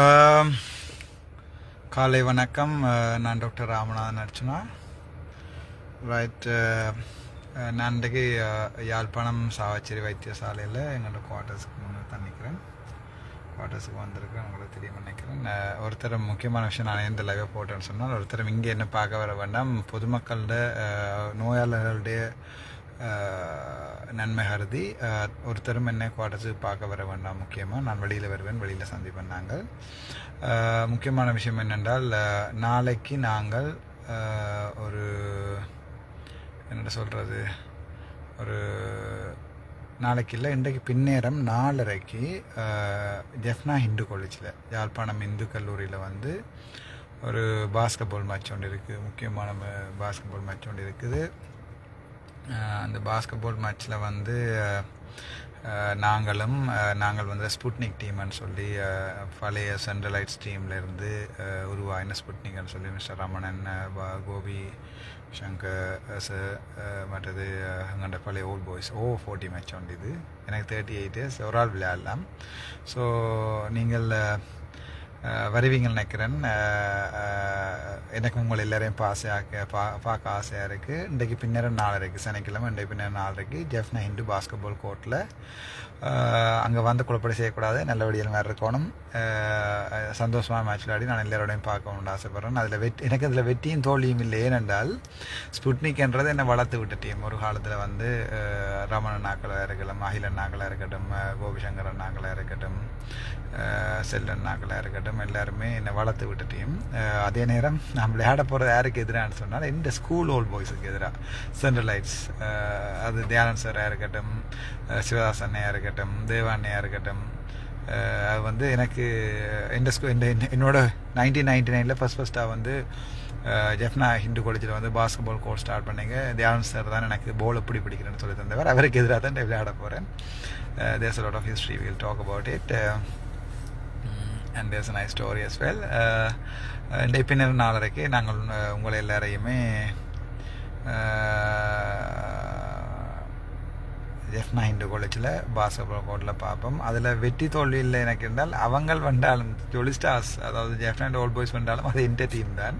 ஆம், காலை வணக்கம். நான் டாக்டர் ராமநாதன் அர்ச்சனா. ரைட். நான் இன்றைக்கு யாழ்ப்பாணம் சாவச்சேரி வைத்தியசாலையில் எங்களோட குவார்ட்டர்ஸுக்கு முன்னே தான் நிற்கிறேன். குவார்ட்டர்ஸுக்கு வந்திருக்கேன், உங்களுக்கு தெரியும் நினைக்கிறேன். ஒருத்தர் முக்கியமான விஷயம் நான் எந்த லைவை போட்டேன்னு சொன்னால், ஒருத்தர் இங்கே என்ன பார்க்க வர வேண்டாம், பொதுமக்களோட நோயாளர்களுடைய நன்மை கருதி ஒருத்தரும் என்ன குவார்ட்டர்ஸுக்கு பார்க்க வர வேண்டாம். முக்கியமாக நான் வெளியில் வருவேன், வெளியில் சந்திப்பேன். நாங்கள் முக்கியமான விஷயம் என்னென்றால், நாளைக்கு நாங்கள் ஒரு என்ன சொல்கிறது, ஒரு நாளைக்கு இல்லை, இன்றைக்கு பின்னேரம் 4:30க்கு ஜெஃப்னா ஹிந்து காலேஜில், யாழ்ப்பாணம் இந்து கல்லூரியில் வந்து ஒரு பாஸ்கெட்பால் மேட்ச் ஒன்று இருக்குது. முக்கியமான பாஸ்கெட்பால் மேட்ச் ஒன்று இருக்குது. அந்த பாஸ்கெட்பால் மேட்ச்சில் வந்து நாங்கள் வந்து ஸ்புட்னிக் டீம்னு சொல்லி பழைய சென்ட்ரலைட்ஸ் டீம்லேருந்து உருவாயின ஸ்புட்னிக்னு சொல்லி மிஸ்டர் ரமணன், கோபி சங்கர் மற்றது எங்கள்ட பழைய ஓல்ட் பாய்ஸ் 40 மேட்ச் உண்டு. இது எனக்கு 38 இயர்ஸ், ஒரு ஆள் விளையாடலாம். ஸோ நீங்கள் வருவீங்கன்னு நினைக்கிறேன். எனக்கு உங்களை எல்லாரையும் பார்க்க ஆசையாக இருக்குது. இன்றைக்கு பின்னேரம் 4:30, சனிக்கிழமை இன்றைக்கு பின்னேரம் 4:30 ஜெஃப்னா ஹிந்து பாஸ்கெட்பால் கோர்ட்டில். அங்கே வந்து குழப்படி செய்யக்கூடாது, நல்லபடியாக வேறு இருக்கணும். சந்தோஷமாக மேட்ச் விளையாடி நான் எல்லாரோடையும் பார்க்கணும்னு ஆசைப்பட்றேன். எனக்கு அதில் வெற்றியும் தோல்வியும் இல்லை. ஏனென்றால் ஸ்புட்னிக்ன்றது என்னை வளர்த்து விட்ட டீம். ஒரு காலத்தில் வந்து ரமணன் நாக்களாக இருக்கட்டும், அகிலன் நாக்களாக இருக்கட்டும், கோபிசங்கரன் நாக்களாக இருக்கட்டும், செல்லன் நாக்களாக இருக்கட்டும், எல்லாருமே என்னை வளர்த்து விட்ட டீம். அதே நேரம் நான் விளையாட போகிறது யாருக்கு எதிரான்னு சொன்னால், இந்த ஸ்கூல் ஓல்ட் பாய்ஸுக்கு எதிராக சென்ட்ரலைட்ஸ். அது தியானந்த் சாராக இருக்கட்டும், சிவதாஸ் அண்ணையாக இருக்கட்டும், தேவாண்ணையாக இருக்கட்டும். அது வந்து எனக்கு என்னோட 1999 ஃபஸ்ட்டாக வந்து ஜெஃப்னா ஹிந்து காலேஜில் வந்து பாஸ்கெட்பால் கோர்ஸ் ஸ்டார்ட் பண்ணிங்க. தியானந்த் சார் தான் எனக்கு பால் எப்படி பிடிக்கிறேன்னு சொல்லி தந்தவர். அவருக்கு எதிராக தான் விளையாட போகிறேன். There's a lot of history, we'll talk about it. And there's a nice story as well. இன்றைய பின்னர் 4:30 நாங்கள் உங்களை எல்லாரையுமே ஜெஃப்னா ஹிந்து காலேஜில் பாஸ்கெட்பால் கோர்ட்டில் பார்ப்போம். அதில் வெற்றி தோல்வி இல்லை எனக்கு இருந்தால், அவங்க வென்றாலும் ஜொலிஸ்டார்ஸ், அதாவது ஜெஃப்னா அண்ட் ஓல்ட் பாய்ஸ் வென்றாலும் அது எந்த டீம் தான்,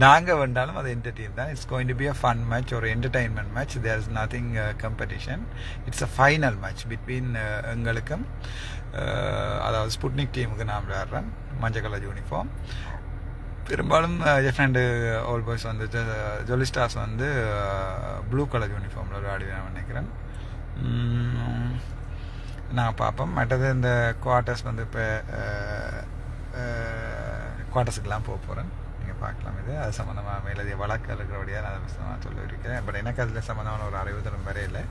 நாங்கள் வென்றாலும் அது எந்த டீம் தான். It's going to be a fun match, ஒரு entertainment match. There is nothing competition. It's a final match between எங்களுக்கும், அதாவது ஸ்புட்னிக் டீமுக்கு நான் விளையாடுறேன், மஞ்சள் கலர் யூனிஃபார்ம். பெரும்பாலும் ஜெஃப்னா அண்ட் ஓல்ட் பாய்ஸ் வந்து ஜொலிஸ்டார்ஸ் வந்து ப்ளூ கலர் யூனிஃபார்மில் விளையாடுவேன் நினைக்கிறேன். நாங்கள் பார்ப்போம். மற்றது இந்த குவார்ட்டர்ஸ் வந்து இப்போ குவார்ட்டர்ஸுக்கெலாம் போகிறேன், நீங்கள் பார்க்கலாம். இது அது சம்மந்தமாக மேலதிக வழக்கு இருக்கிறபடியாக நான் அதை சொல்லியிருக்கேன். பட் எனக்கு அதில் சம்மந்தமான ஒரு அறிவுதலும் வரையில்.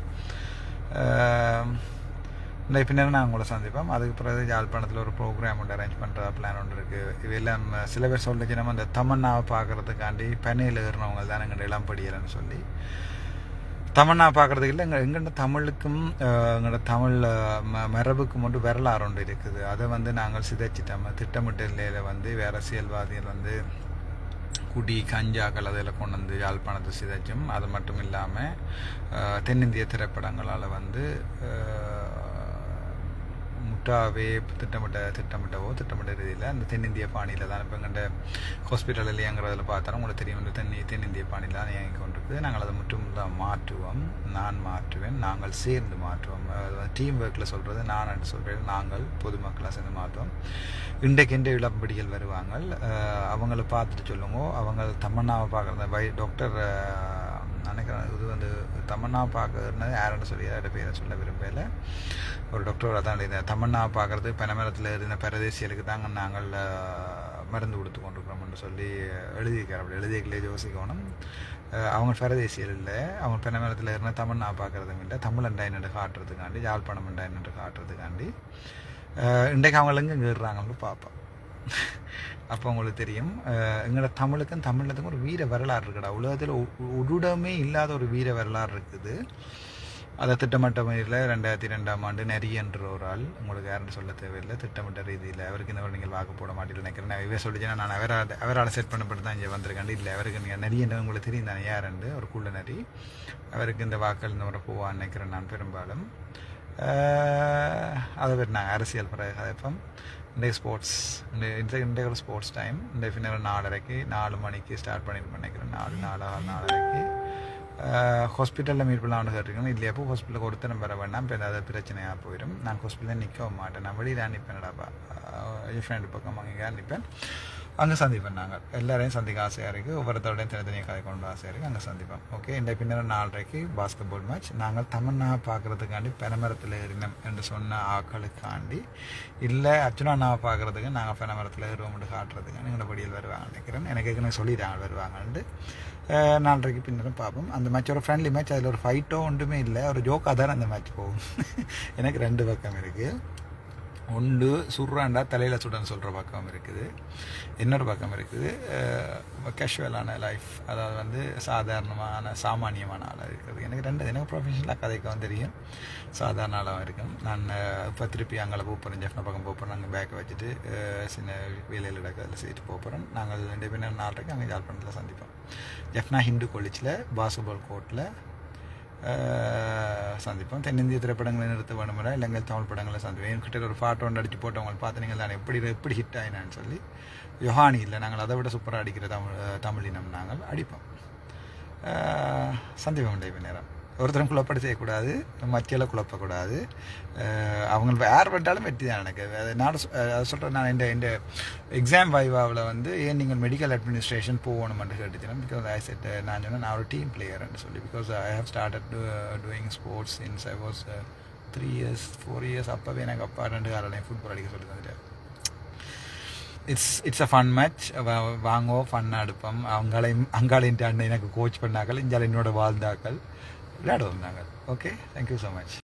இந்த பின்னர் நான் உங்களை சந்திப்போம். அதுக்கு பிறகு யாழ்ப்பாணத்தில் ஒரு ப்ரோக்ராம் ஒன்று அரேஞ்ச் பண்ணுறதா பிளான் ஒன்று இருக்குது. இவையெல்லாம் சில பேர் சொல்லிச்சு, நம்ம இந்த தமன்னாவை பார்க்குறதுக்காண்டி பனையில் ஏறினவங்க தான் எங்கள் இளம்படியலைன்னு சொல்லி. தமன்னா பார்க்குறதுக்கு இல்லை, எங்கள்கிட்ட தமிழுக்கும் எங்களோட தமிழ் மரபுக்கும் மட்டும் வரலாறு ஒன்று இருக்குது. அதை வந்து நாங்கள் சிதைச்சிட்டோம். திட்டமிட்டலையில் வந்து வேறு அரசியல்வாதிகள் வந்து குடி கஞ்சாக்கள் அதில் கொண்டு வந்து யாழ்ப்பாணத்தை சிதைச்சும். அது மட்டும் இல்லாமல் தென்னிந்திய திரைப்படங்களால் வந்து முட்டாவே திட்டமிட்ட ரீதியில் அந்த தென்னிந்திய பாணியில் தான் இப்போ எங்கள்கிட்ட ஹாஸ்பிட்டலில் இயங்குறதில் பார்த்தாலும் உங்களுக்கு தெரியும், தென்னிந்திய பாணியில் தான் இயங்கி கொண்டிருக்குது. நாங்கள் அதை மட்டும் தான் மாற்றுவோம், நான் மாற்றுவேன், நாங்கள் சேர்ந்து மாற்றுவோம். டீம் ஒர்க்கில் சொல்கிறது நான் சொல்கிறது, நாங்கள் பொதுமக்களாக சேர்ந்து மாற்றுவோம். இன்றைக்கு இளம்படிகள் வருவாங்க, அவங்கள பார்த்துட்டு சொல்லுங்க. அவங்க தமன்னாவை பார்க்குறது டாக்டர் நினைக்கிறேன். இது வந்து தமன்னா பார்க்கறதுனா யாருன்னு சொல்லி யாரோட பேரை சொல்ல விரும்பல. ஒரு டாக்டர் அதான் இந்த தமன்னா பார்க்குறது பனைமரத்தில் இருந்த பரதேசியலுக்கு தாங்க நாங்கள் மருந்து கொடுத்து கொண்டிருக்கிறோம்னு சொல்லி எழுதியிருக்கார். அப்படி எழுதிக்கலே யோசிக்கணும். அவங்க பரதேசியல் இல்லை, அவங்க பனைமரத்தில் இருந்த தமன்னா பார்க்குறதும் இல்லை, தமிழண்டா என்னென்று காட்டுறதுக்காண்டி, யாழ்ப்பாணம் உண்டா என்னென்று காட்டுறதுக்காண்டி இன்றைக்கு அவங்களுக்கு இங்கே இருறாங்கன்னு பார்ப்போம். அப்போ உங்களுக்கு தெரியும், எங்களோட தமிழத்துக்கும் ஒரு வீர வரலாறு இருக்குடா. உலகத்தில் உருடமே இல்லாத ஒரு வீர வரலாறு இருக்குது. அதை திட்டமிட்ட முறையில் 2002ஆம் ஆண்டு நெறியன்ற ஒரு ஆள், உங்களுக்கு யாருன்னு சொல்ல தேவையில்லை, திட்டமிட்ட ரீதியில் அவருக்கு இந்த நீங்கள் வாக்கு போட மாட்டேன்னு நினைக்கிறேன். இவே சொல்லிச்சுன்னா நான் அவரால் செட் பண்ணப்பட்டு தான் இங்கே வந்திருக்கேன். இல்லை, அவருக்கு நீங்கள் நெறியன்ற உங்களுக்கு தெரியும் தானே யாருண்டு, ஒரு குள்ள நெறி. அவருக்கு இந்த வாக்கள் இந்த முறை போவான்னு நினைக்கிறேன் நான் பெரும்பாலும். அதை பற்றி நாங்கள் அரசியல் பிறகு கதைப்போம். இன்றைக்கு ஸ்போர்ட்ஸ் இன்றைக்கு ஒரு ஸ்போர்ட்ஸ் டைம். இன்றைக்கு பின்னர் 4 மணிக்கு ஸ்டார்ட் பண்ணிட்டு நினைக்கிறேன். 4:30 ஹாஸ்பிட்டலில் மீட் பண்ணலாம்னு கேட்டிருக்கேன். இல்லையா அப்போ ஹாஸ்பிட்டலுக்கு ஒருத்தரம் வர வேண்டாம், இப்போ ஏதாவது பிரச்சனையாக போயிடும். நான் ஹாஸ்பிட்டலில் நிற்கவும் மாட்டேன், நான் வெளியில் நிற்பேன்டாப்பா, என் ஃப்ரெண்டு பக்கம் அங்கே நிற்பேன். அங்கே சந்திப்பேன். நாங்கள் எல்லாரையும் சந்திக்க ஆசையாக இருக்குது. ஒவ்வொருத்தரோடையும் தனித்தனியாக கதை கொண்டு ஆசையாக இருக்குது. அங்கே சந்திப்போம். ஓகே. இந்த பின்னர் 4:30 பாஸ்கெட் பால் மேட்ச். நாங்கள் தமன்னா பார்க்குறதுக்காண்டி பெனமரத்தில் ஏறினோம் என்று சொன்ன ஆக்களுக்காண்டி, இல்லை அர்ச்சுனாவை பார்க்குறதுக்கு நாங்கள் பெனமரத்தில் ஏறுவோம்னு காட்டுறதுக்காண்டி எங்களோட படியில் வருவாங்க நினைக்கிறேன். எனக்கு ஏற்கனவே சொல்லிட்டாங்க வருவாங்கன்ட்டு. 4:30 பின்னரும் பார்ப்போம். அந்த மேட்ச் ஒரு ஃப்ரெண்ட்லி மேட்ச். அதில் ஒரு ஃபைட்டோ ஒன்றுமே இல்லை, ஒரு ஜோக்காக தானே அந்த மேட்ச் போகும். எனக்கு 2 பக்கம் இருக்குது. ஒன்று சுடுறாண்டா தலையில் சுடன்னு சொல்கிற பக்கம் இருக்குது, இன்னொரு பக்கம் இருக்குது கேஷுவலான லைஃப், அதாவது சாதாரணமான சாமானியமான ஆளாக இருக்குது. எனக்கு ப்ரொஃபஷனலாக கதைக்கவும் தெரியும், சாதாரண ஆளாகவும் இருக்கும். நான் இப்போ திருப்பி அங்கே போகிறேன், ஜெஃப்னா பக்கம் போகிறேன். அங்கே பேக்கை வச்சுட்டு சின்ன வேலையில் இடக்கு அதில் செய்துட்டு போகிறேன். நாங்கள் 2 பேரும் 4:30 அங்கே ஜாழ்ப்பாணத்தில் சந்திப்போம். ஜெஃப்னா ஹிந்து காலேஜில் பாஸ்கெட்பால் கோர்ட்டில் சந்திப்போம். தென்னிந்திய திரைப்படங்களை நிறுத்த வேணுமில்ல, இலங்கை தமிழ் படங்களை சந்திப்போம். என்கிட்ட ஒரு பாட்டு ஒன்று அடித்து போட்டவங்க பார்த்து நீங்கள் தான் எப்படி ஹிட் ஆகினான்னு சொல்லி. யோஹானி இல்லை, நாங்கள் அதை விட சூப்பராக அடிக்கிற தமிழினம் நாங்கள் அடிப்போம். சந்திப்போம். டைப் நேரம் ஒருத்தரும் குழப்படி செய்யக்கூடாது, மத்தியில் குழப்பக்கூடாது. அவங்க யார் பண்ணிட்டாலும் வெற்றி தான். எனக்கு நான் சொல்கிறேன், நான் இந்த எக்ஸாம் வைவாவில் ஏன் நீங்கள் மெடிக்கல் அட்மினிஸ்ட்ரேஷன் போகணுமென்று கேட்டுச்சேன். பிகாஸ் ஐ செட் நான் சொன்னேன் நான் ஒரு டீம் பிளேயர்னு சொல்லி. Because I have started doing sports since I was 3 years 4 years. அப்போவே எனக்கு அப்பா 2 காலையும் ஃபுட்பால் அடிக்க சொல்லி தந்துட்டார். It's a fun match. வாங்கோ ஃபன்னாக எடுப்போம். அங்காளையும் எனக்கு கோச் பண்ணாக்கள், இஞ்சால என்னோட வாழ்ந்தாக்கள் விளையாடுவோம் நாங்கள். Okay, thank you so much.